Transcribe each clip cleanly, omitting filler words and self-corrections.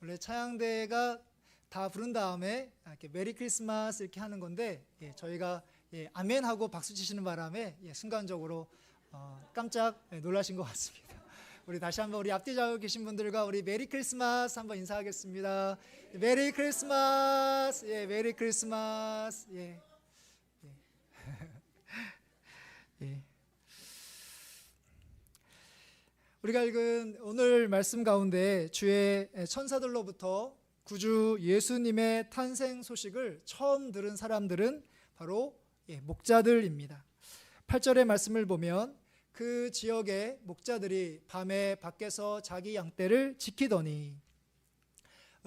원래 찬양대가 다 부른 다음에 이렇게 메리 크리스마스 이렇게 하는 건데, 저희가 아멘 하고 박수 치시는 바람에 순간적으로 깜짝 놀라신 것 같습니다. 우리 다시 한번 우리 앞뒤 좌우 계신 분들과 우리 메리 크리스마스 한번 인사하겠습니다. 메리 크리스마스, 메리 크리스마스, 우리가 읽은 오늘 말씀 가운데 주의 천사들로부터 구주 예수님의 탄생 소식을 처음 들은 사람들은 바로 목자들입니다. 8절의 말씀을 보면 그 지역의 목자들이 밤에 밖에서 자기 양떼를 지키더니,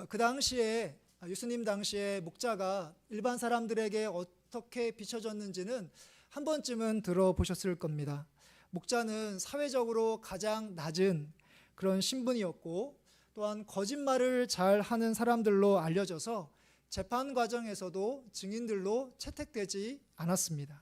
그 당시에 예수님 당시에 목자가 일반 사람들에게 어떻게 비춰졌는지는 한 번쯤은 들어보셨을 겁니다. 목자는 사회적으로 가장 낮은 그런 신분이었고, 또한 거짓말을 잘 하는 사람들로 알려져서 재판 과정에서도 증인들로 채택되지 않았습니다.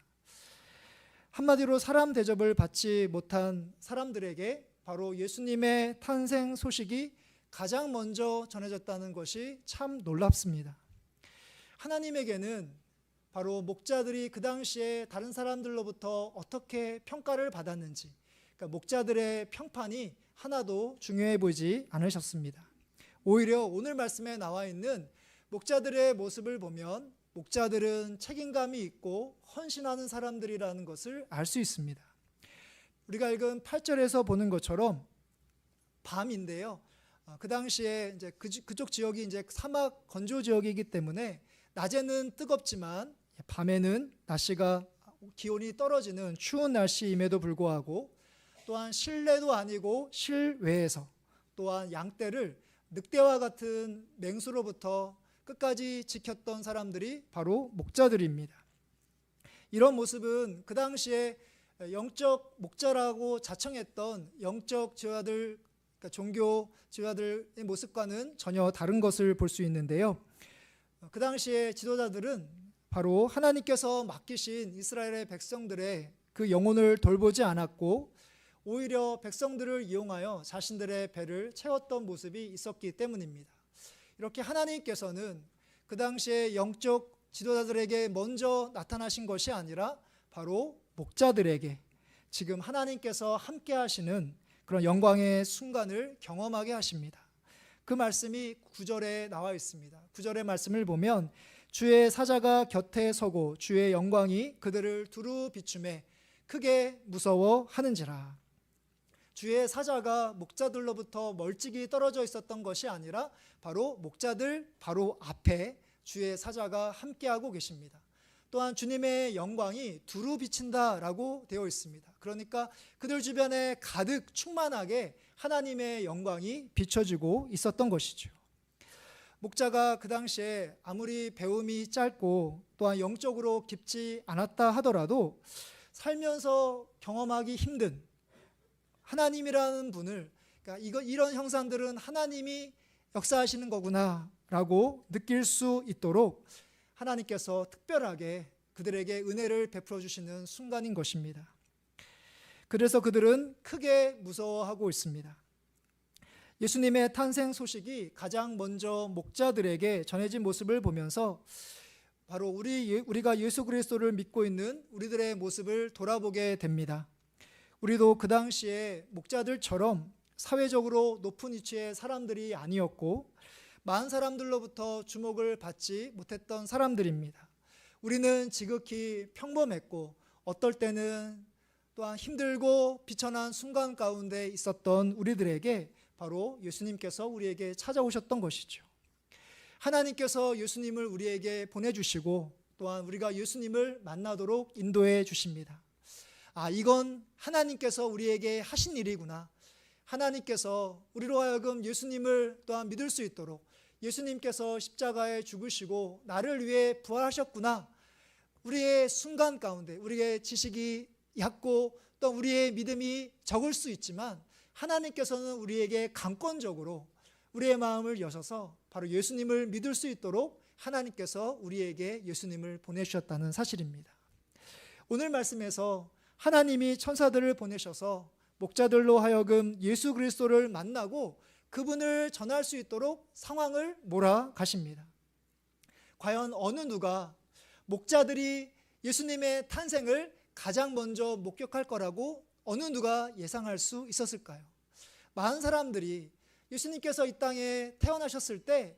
한마디로 사람 대접을 받지 못한 사람들에게 바로 예수님의 탄생 소식이 가장 먼저 전해졌다는 것이 참 놀랍습니다. 하나님에게는 바로 목자들이 그 당시에 다른 사람들로부터 어떻게 평가를 받았는지, 그러니까 목자들의 평판이 하나도 중요해 보이지 않으셨습니다. 오히려 오늘 말씀에 나와 있는 목자들의 모습을 보면 목자들은 책임감이 있고 헌신하는 사람들이라는 것을 알 수 있습니다. 우리가 읽은 8절에서 보는 것처럼 밤인데요. 그 당시에 이제 그쪽 지역이 이제 사막 건조 지역이기 때문에 낮에는 뜨겁지만 밤에는 날씨가 기온이 떨어지는 추운 날씨임에도 불구하고, 또한 실내도 아니고 실외에서 또한 양떼를 늑대와 같은 맹수로부터 끝까지 지켰던 사람들이 바로 목자들입니다. 이런 모습은 그 당시에 영적 목자라고 자청했던 영적 지도자들, 그러니까 종교 지도자들의 모습과는 전혀 다른 것을 볼 수 있는데요. 그 당시에 지도자들은 바로 하나님께서 맡기신 이스라엘의 백성들의 그 영혼을 돌보지 않았고, 오히려 백성들을 이용하여 자신들의 배를 채웠던 모습이 있었기 때문입니다. 이렇게 하나님께서는 그 당시에 영적 지도자들에게 먼저 나타나신 것이 아니라 바로 목자들에게 지금 하나님께서 함께 하시는 그런 영광의 순간을 경험하게 하십니다. 그 말씀이 9절에 나와 있습니다. 9절의 말씀을 보면 주의 사자가 곁에 서고 주의 영광이 그들을 두루 비추매 크게 무서워하는지라. 주의 사자가 목자들로부터 멀찍이 떨어져 있었던 것이 아니라 바로 목자들 바로 앞에 주의 사자가 함께하고 계십니다. 또한 주님의 영광이 두루 비친다라고 되어 있습니다. 그러니까 그들 주변에 가득 충만하게 하나님의 영광이 비춰지고 있었던 것이죠. 목자가 그 당시에 아무리 배움이 짧고 또한 영적으로 깊지 않았다 하더라도 살면서 경험하기 힘든 하나님이라는 분을, 그러니까 이런 형상들은 하나님이 역사하시는 거구나라고 느낄 수 있도록 하나님께서 특별하게 그들에게 은혜를 베풀어 주시는 순간인 것입니다. 그래서 그들은 크게 무서워하고 있습니다. 예수님의 탄생 소식이 가장 먼저 목자들에게 전해진 모습을 보면서 바로 우리가 예수 그리스도를 믿고 있는 우리들의 모습을 돌아보게 됩니다. 우리도 그 당시에 목자들처럼 사회적으로 높은 위치의 사람들이 아니었고 많은 사람들로부터 주목을 받지 못했던 사람들입니다. 우리는 지극히 평범했고 어떨 때는 또한 힘들고 비천한 순간 가운데 있었던 우리들에게 바로 예수님께서 우리에게 찾아오셨던 것이죠. 하나님께서 예수님을 우리에게 보내주시고 또한 우리가 예수님을 만나도록 인도해 주십니다. 이건 하나님께서 우리에게 하신 일이구나. 하나님께서 우리로 하여금 예수님을 또한 믿을 수 있도록 예수님께서 십자가에 죽으시고 나를 위해 부활하셨구나. 우리의 순간 가운데 우리의 지식이 얕고 또 우리의 믿음이 적을 수 있지만 하나님께서는 우리에게 강권적으로 우리의 마음을 여셔서 바로 예수님을 믿을 수 있도록 하나님께서 우리에게 예수님을 보내주셨다는 사실입니다. 오늘 말씀에서 하나님이 천사들을 보내셔서 목자들로 하여금 예수 그리스도를 만나고 그분을 전할 수 있도록 상황을 몰아가십니다. 과연 어느 누가 목자들이 예수님의 탄생을 가장 먼저 목격할 거라고 어느 누가 예상할 수 있었을까요? 많은 사람들이 예수님께서 이 땅에 태어나셨을 때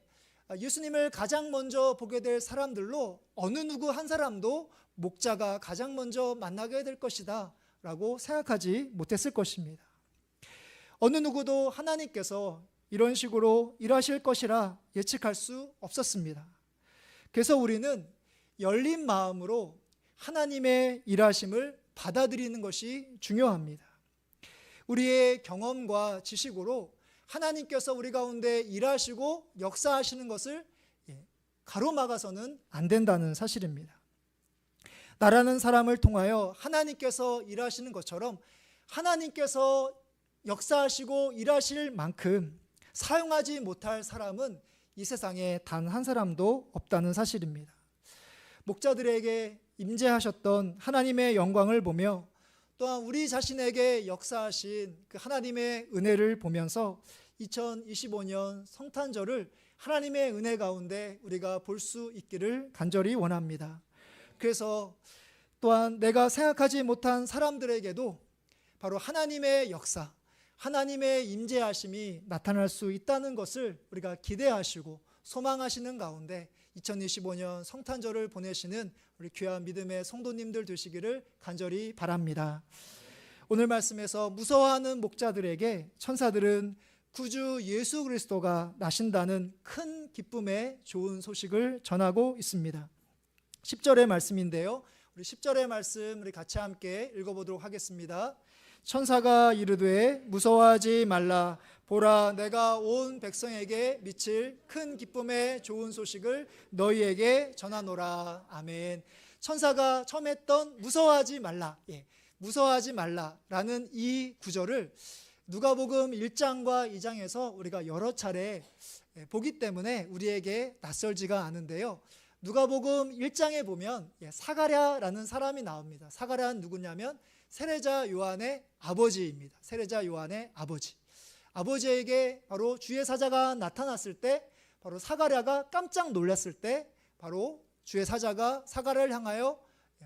예수님을 가장 먼저 보게 될 사람들로 어느 누구 한 사람도 목자가 가장 먼저 만나게 될 것이다 라고 생각하지 못했을 것입니다. 어느 누구도 하나님께서 이런 식으로 일하실 것이라 예측할 수 없었습니다. 그래서 우리는 열린 마음으로 하나님의 일하심을 받아들이는 것이 중요합니다. 우리의 경험과 지식으로 하나님께서 우리 가운데 일하시고 역사하시는 것을 가로막아서는 안 된다는 사실입니다. 나라는 사람을 통하여 하나님께서 일하시는 것처럼 하나님께서 역사하시고 일하실 만큼 사용하지 못할 사람은 이 세상에 단 한 사람도 없다는 사실입니다. 목자들에게 임재하셨던 하나님의 영광을 보며 또한 우리 자신에게 역사하신 그 하나님의 은혜를 보면서 2025년 성탄절을 하나님의 은혜 가운데 우리가 볼 수 있기를 간절히 원합니다. 그래서 또한 내가 생각하지 못한 사람들에게도 바로 하나님의 역사, 하나님의 임재하심이 나타날 수 있다는 것을 우리가 기대하시고 소망하시는 가운데 2025년 성탄절을 보내시는 우리 귀한 믿음의 성도님들 되시기를 간절히 바랍니다. 오늘 말씀에서 무서워하는 목자들에게 천사들은 구주 예수 그리스도가 나신다는 큰 기쁨의 좋은 소식을 전하고 있습니다. 10절의 말씀인데요. 우리 10절의 말씀 우리 같이 함께 읽어보도록 하겠습니다. 천사가 이르되 무서워하지 말라. 보라, 내가 온 백성에게 미칠 큰 기쁨의 좋은 소식을 너희에게 전하노라. 아멘. 천사가 처음 했던 무서워하지 말라, 무서워하지 말라라는 이 구절을 누가복음 1장과 2장에서 우리가 여러 차례 보기 때문에 우리에게 낯설지가 않은데요. 누가복음 1장에 보면 사가랴라는 사람이 나옵니다. 사가랴는 누구냐면 세례자 요한의 아버지입니다. 세례자 요한의 아버지. 아버지에게 바로 주의 사자가 나타났을 때 바로 사가랴가 깜짝 놀랐을 때 바로 주의 사자가 사가랴를 향하여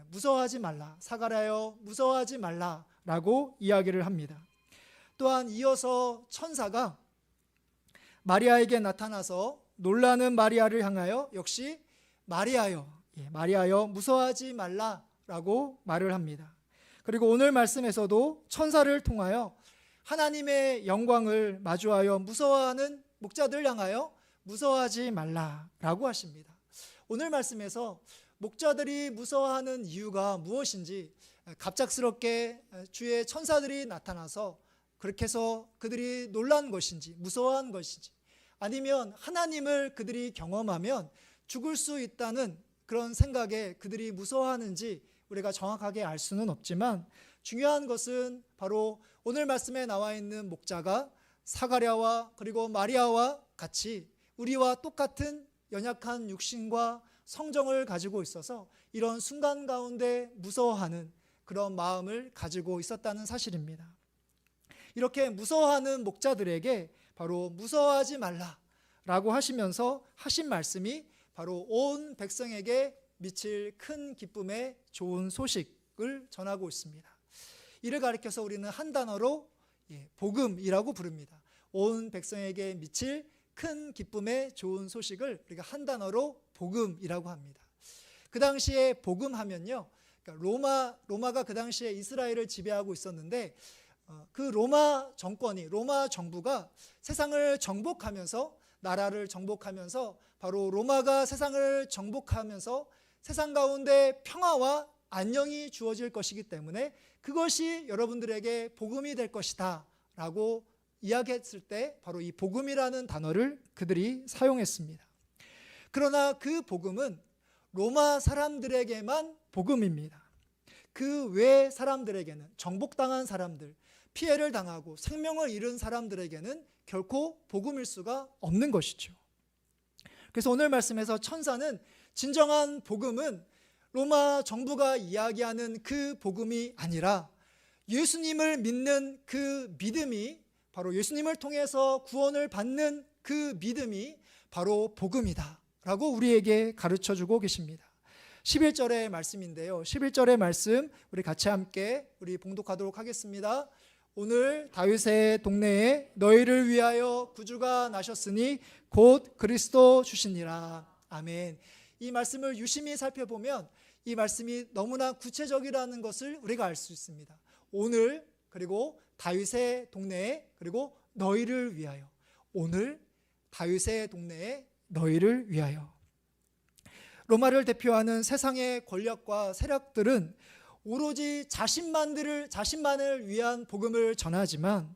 무서워하지 말라, 사가랴여 무서워하지 말라라고 이야기를 합니다. 또한 이어서 천사가 마리아에게 나타나서 놀라는 마리아를 향하여 역시 마리아여 무서워하지 말라라고 말을 합니다. 그리고 오늘 말씀에서도 천사를 통하여 하나님의 영광을 마주하여 무서워하는 목자들 향하여 무서워하지 말라라고 하십니다. 오늘 말씀에서 목자들이 무서워하는 이유가 무엇인지 갑작스럽게 주의 천사들이 나타나서 그렇게 해서 그들이 놀란 것인지 무서워한 것인지 아니면 하나님을 그들이 경험하면 죽을 수 있다는 그런 생각에 그들이 무서워하는지 우리가 정확하게 알 수는 없지만 중요한 것은 바로 오늘 말씀에 나와 있는 목자가 사가랴와 그리고 마리아와 같이 우리와 똑같은 연약한 육신과 성정을 가지고 있어서 이런 순간 가운데 무서워하는 그런 마음을 가지고 있었다는 사실입니다. 이렇게 무서워하는 목자들에게 바로 무서워하지 말라라고 하시면서 하신 말씀이 바로 온 백성에게 미칠 큰 기쁨의 좋은 소식을 전하고 있습니다. 이를 가리켜서 우리는 한 단어로 복음이라고 부릅니다. 온 백성에게 미칠 큰 기쁨의 좋은 소식을 우리가 한 단어로 복음이라고 합니다. 그 당시에 복음하면요, 그러니까 로마가 그 당시에 이스라엘을 지배하고 있었는데 그 로마 정권이 로마 정부가 세상을 정복하면서 나라를 정복하면서 바로 로마가 세상을 정복하면서 세상 가운데 평화와 안녕이 주어질 것이기 때문에 그것이 여러분들에게 복음이 될 것이다 라고 이야기했을 때 바로 이 복음이라는 단어를 그들이 사용했습니다. 그러나 그 복음은 로마 사람들에게만 복음입니다. 그 외 사람들에게는 정복당한 사람들, 피해를 당하고 생명을 잃은 사람들에게는 결코 복음일 수가 없는 것이죠. 그래서 오늘 말씀에서 천사는 진정한 복음은 로마 정부가 이야기하는 그 복음이 아니라 예수님을 믿는 그 믿음이 바로 예수님을 통해서 구원을 받는 그 믿음이 바로 복음이다 라고 우리에게 가르쳐주고 계십니다. 11절의 말씀인데요, 11절의 말씀 우리 같이 함께 우리 봉독하도록 하겠습니다. 오늘 다윗의 동네에 너희를 위하여 구주가 나셨으니 곧 그리스도 주시니라. 아멘. 이 말씀을 유심히 살펴보면 이 말씀이 너무나 구체적이라는 것을 우리가 알 수 있습니다. 오늘, 그리고 다윗의 동네에, 그리고 너희를 위하여. 오늘 다윗의 동네에 너희를 위하여. 로마를 대표하는 세상의 권력과 세력들은 오로지 자신만을 위한 복음을 전하지만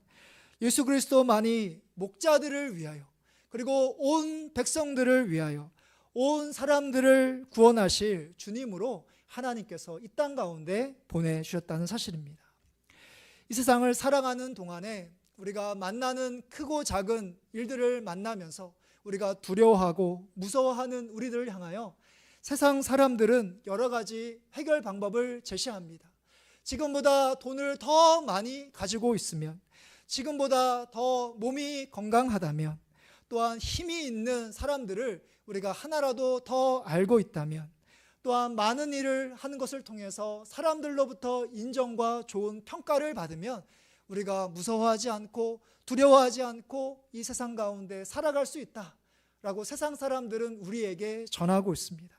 예수 그리스도만이 목자들을 위하여, 그리고 온 백성들을 위하여, 온 사람들을 구원하실 주님으로 하나님께서 이 땅 가운데 보내주셨다는 사실입니다. 이 세상을 살아가는 동안에 우리가 만나는 크고 작은 일들을 만나면서 우리가 두려워하고 무서워하는 우리들을 향하여 세상 사람들은 여러 가지 해결 방법을 제시합니다. 지금보다 돈을 더 많이 가지고 있으면, 지금보다 더 몸이 건강하다면, 또한 힘이 있는 사람들을 우리가 하나라도 더 알고 있다면, 또한 많은 일을 하는 것을 통해서 사람들로부터 인정과 좋은 평가를 받으면 우리가 무서워하지 않고 두려워하지 않고 이 세상 가운데 살아갈 수 있다라고 세상 사람들은 우리에게 전하고 있습니다.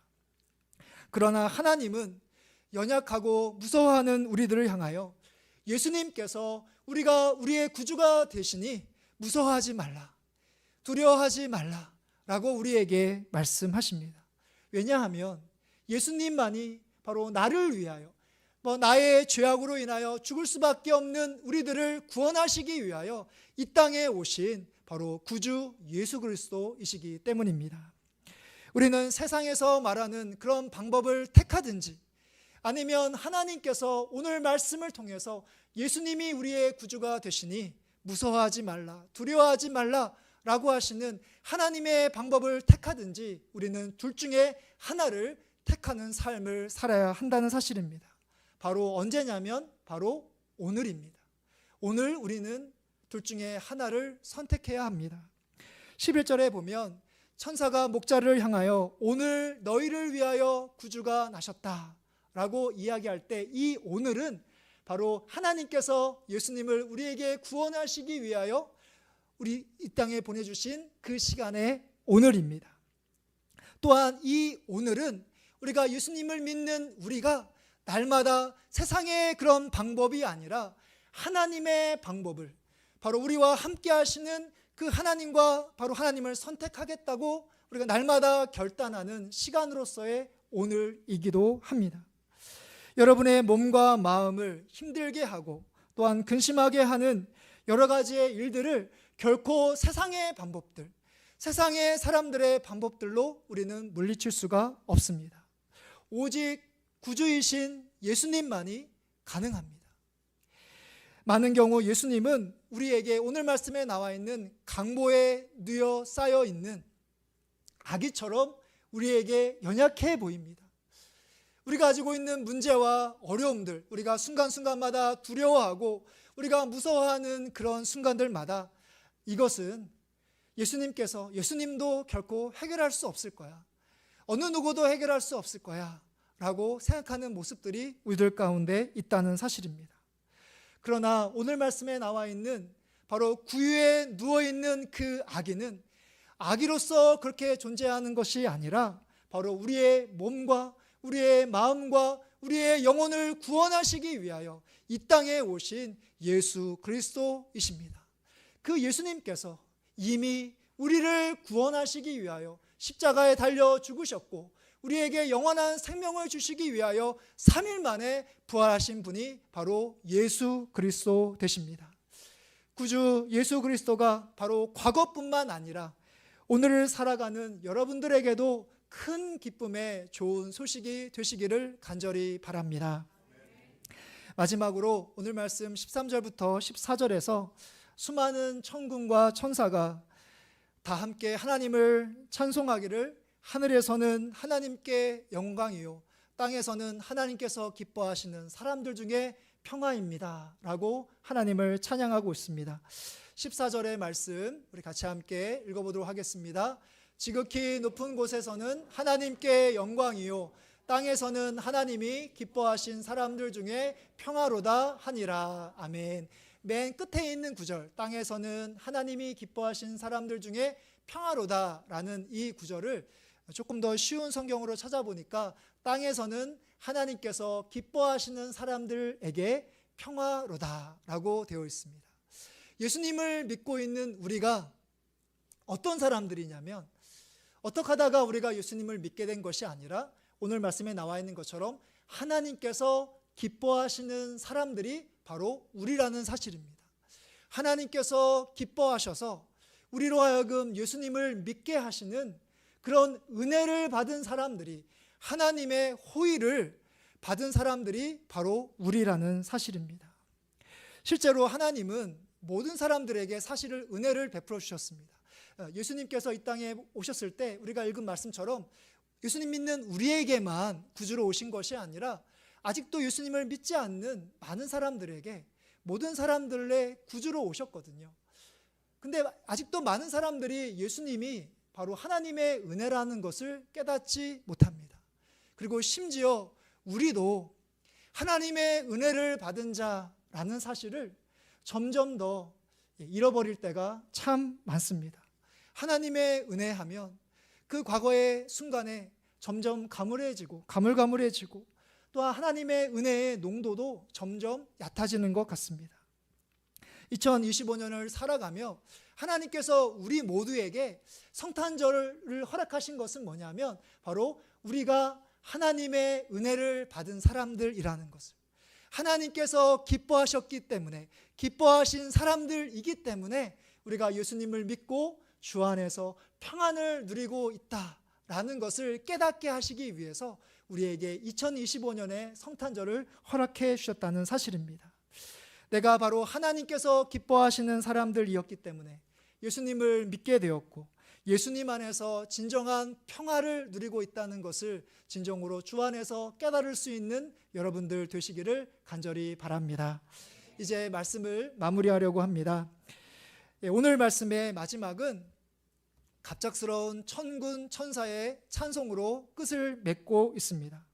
그러나 하나님은 연약하고 무서워하는 우리들을 향하여 예수님께서 우리가 우리의 구주가 되시니 무서워하지 말라, 두려워하지 말라라고 우리에게 말씀하십니다. 왜냐하면 예수님만이 바로 나를 위하여, 나의 죄악으로 인하여 죽을 수밖에 없는 우리들을 구원하시기 위하여 이 땅에 오신 바로 구주 예수 그리스도이시기 때문입니다. 우리는 세상에서 말하는 그런 방법을 택하든지, 아니면 하나님께서 오늘 말씀을 통해서 예수님이 우리의 구주가 되시니 무서워하지 말라, 두려워하지 말라 라고 하시는 하나님의 방법을 택하든지, 우리는 둘 중에 하나를 택하는 삶을 살아야 한다는 사실입니다. 바로 언제냐면 바로 오늘입니다. 오늘 우리는 둘 중에 하나를 선택해야 합니다. 11절에 보면 천사가 목자를 향하여 오늘 너희를 위하여 구주가 나셨다 라고 이야기할 때, 이 오늘은 바로 하나님께서 예수님을 우리에게 구원하시기 위하여 우리 이 땅에 보내주신 그 시간의 오늘입니다. 또한 이 오늘은 우리가 예수님을 믿는 우리가 날마다 세상의 그런 방법이 아니라 하나님의 방법을, 바로 우리와 함께 하시는 그 하나님과 바로 하나님을 선택하겠다고 우리가 날마다 결단하는 시간으로서의 오늘이기도 합니다. 여러분의 몸과 마음을 힘들게 하고 또한 근심하게 하는 여러 가지의 일들을 결코 세상의 방법들, 세상의 사람들의 방법들로 우리는 물리칠 수가 없습니다. 오직 구주이신 예수님만이 가능합니다. 많은 경우 예수님은 우리에게 오늘 말씀에 나와 있는 강보에 뉘어 쌓여 있는 아기처럼 우리에게 연약해 보입니다. 우리가 가지고 있는 문제와 어려움들, 우리가 순간순간마다 두려워하고 우리가 무서워하는 그런 순간들마다 이것은 예수님도 결코 해결할 수 없을 거야, 어느 누구도 해결할 수 없을 거야 라고 생각하는 모습들이 우리들 가운데 있다는 사실입니다. 그러나 오늘 말씀에 나와 있는 바로 구유에 누워있는 그 아기는 아기로서 그렇게 존재하는 것이 아니라 바로 우리의 몸과 우리의 마음과 우리의 영혼을 구원하시기 위하여 이 땅에 오신 예수 그리스도이십니다. 그 예수님께서 이미 우리를 구원하시기 위하여 십자가에 달려 죽으셨고 우리에게 영원한 생명을 주시기 위하여 3일 만에 부활하신 분이 바로 예수 그리스도 되십니다. 구주 예수 그리스도가 바로 과거뿐만 아니라 오늘을 살아가는 여러분들에게도 큰 기쁨의 좋은 소식이 되시기를 간절히 바랍니다. 마지막으로 오늘 말씀 13절부터 14절에서 수많은 천군과 천사가 다 함께 하나님을 찬송하기를, 하늘에서는 하나님께 영광이요 땅에서는 하나님께서 기뻐하시는 사람들 중에 평화입니다 라고 하나님을 찬양하고 있습니다. 14절의 말씀 우리 같이 함께 읽어보도록 하겠습니다. 지극히 높은 곳에서는 하나님께 영광이요 땅에서는 하나님이 기뻐하신 사람들 중에 평화로다 하니라. 아멘. 맨 끝에 있는 구절, 땅에서는 하나님이 기뻐하신 사람들 중에 평화로다라는 이 구절을 조금 더 쉬운 성경으로 찾아보니까 땅에서는 하나님께서 기뻐하시는 사람들에게 평화로다라고 되어 있습니다. 예수님을 믿고 있는 우리가 어떤 사람들이냐면, 어떻게 하다가 우리가 예수님을 믿게 된 것이 아니라 오늘 말씀에 나와 있는 것처럼 하나님께서 기뻐하시는 사람들이 바로 우리라는 사실입니다. 하나님께서 기뻐하셔서 우리로 하여금 예수님을 믿게 하시는 그런 은혜를 받은 사람들이, 하나님의 호의를 받은 사람들이 바로 우리라는 사실입니다. 실제로 하나님은 모든 사람들에게 사실을 은혜를 베풀어 주셨습니다. 예수님께서 이 땅에 오셨을 때 우리가 읽은 말씀처럼 예수님 믿는 우리에게만 구주로 오신 것이 아니라 아직도 예수님을 믿지 않는 많은 사람들에게, 모든 사람들의 구주로 오셨거든요. 근데 아직도 많은 사람들이 예수님이 바로 하나님의 은혜라는 것을 깨닫지 못합니다. 그리고 심지어 우리도 하나님의 은혜를 받은 자라는 사실을 점점 더 잃어버릴 때가 참 많습니다. 하나님의 은혜하면 그 과거의 순간에 점점 가물가물해지고 또한 하나님의 은혜의 농도도 점점 얕아지는 것 같습니다. 2025년을 살아가며 하나님께서 우리 모두에게 성탄절을 허락하신 것은 뭐냐면 바로 우리가 하나님의 은혜를 받은 사람들이라는 것을, 하나님께서 기뻐하셨기 때문에, 기뻐하신 사람들이기 때문에 우리가 예수님을 믿고 주 안에서 평안을 누리고 있다라는 것을 깨닫게 하시기 위해서 우리에게 2025년의 성탄절을 허락해 주셨다는 사실입니다. 내가 바로 하나님께서 기뻐하시는 사람들이었기 때문에 예수님을 믿게 되었고 예수님 안에서 진정한 평화를 누리고 있다는 것을 진정으로 주 안에서 깨달을 수 있는 여러분들 되시기를 간절히 바랍니다. 이제 말씀을 마무리하려고 합니다. 오늘 말씀의 마지막은 갑작스러운 천군 천사의 찬송으로 끝을 맺고 있습니다.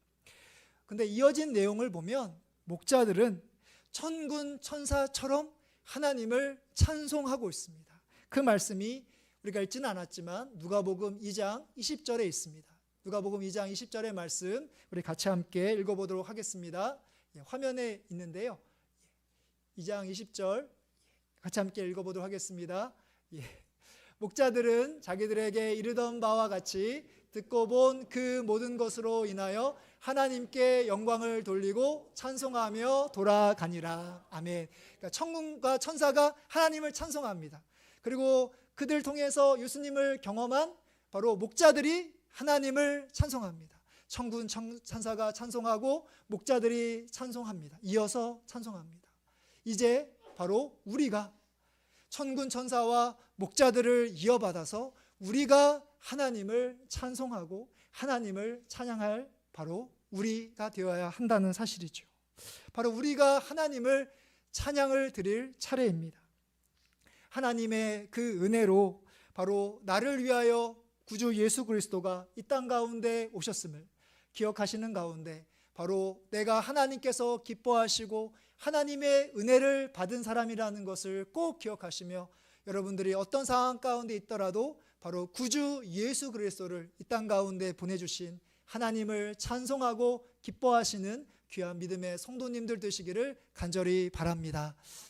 근데 이어진 내용을 보면 목자들은 천군 천사처럼 하나님을 찬송하고 있습니다. 그 말씀이 우리가 읽지는 않았지만 누가복음 2장 20절에 있습니다. 누가복음 2장 20절의 말씀 우리 같이 함께 읽어보도록 하겠습니다. 화면에 있는데요. 2장 20절 같이 함께 읽어보도록 하겠습니다. 목자들은 자기들에게 이르던 바와 같이 듣고 본 그 모든 것으로 인하여 하나님께 영광을 돌리고 찬송하며 돌아가니라. 아멘. 그러니까 천군과 천사가 하나님을 찬송합니다. 그리고 그들 통해서 예수님을 경험한 바로 목자들이 하나님을 찬송합니다. 천군 천사가 찬송하고 목자들이 찬송합니다. 이어서 찬송합니다. 이제 바로 우리가 천군 천사와 목자들을 이어받아서 우리가 하나님을 찬송하고 하나님을 찬양할 바로 우리가 되어야 한다는 사실이죠. 바로 우리가 하나님을 찬양을 드릴 차례입니다. 하나님의 그 은혜로 바로 나를 위하여 구주 예수 그리스도가 이 땅 가운데 오셨음을 기억하시는 가운데 바로 내가 하나님께서 기뻐하시고 하나님의 은혜를 받은 사람이라는 것을 꼭 기억하시며 여러분들이 어떤 상황 가운데 있더라도 바로 구주 예수 그리스도를 이 땅 가운데 보내주신 하나님을 찬송하고 기뻐하시는 귀한 믿음의 성도님들 되시기를 간절히 바랍니다.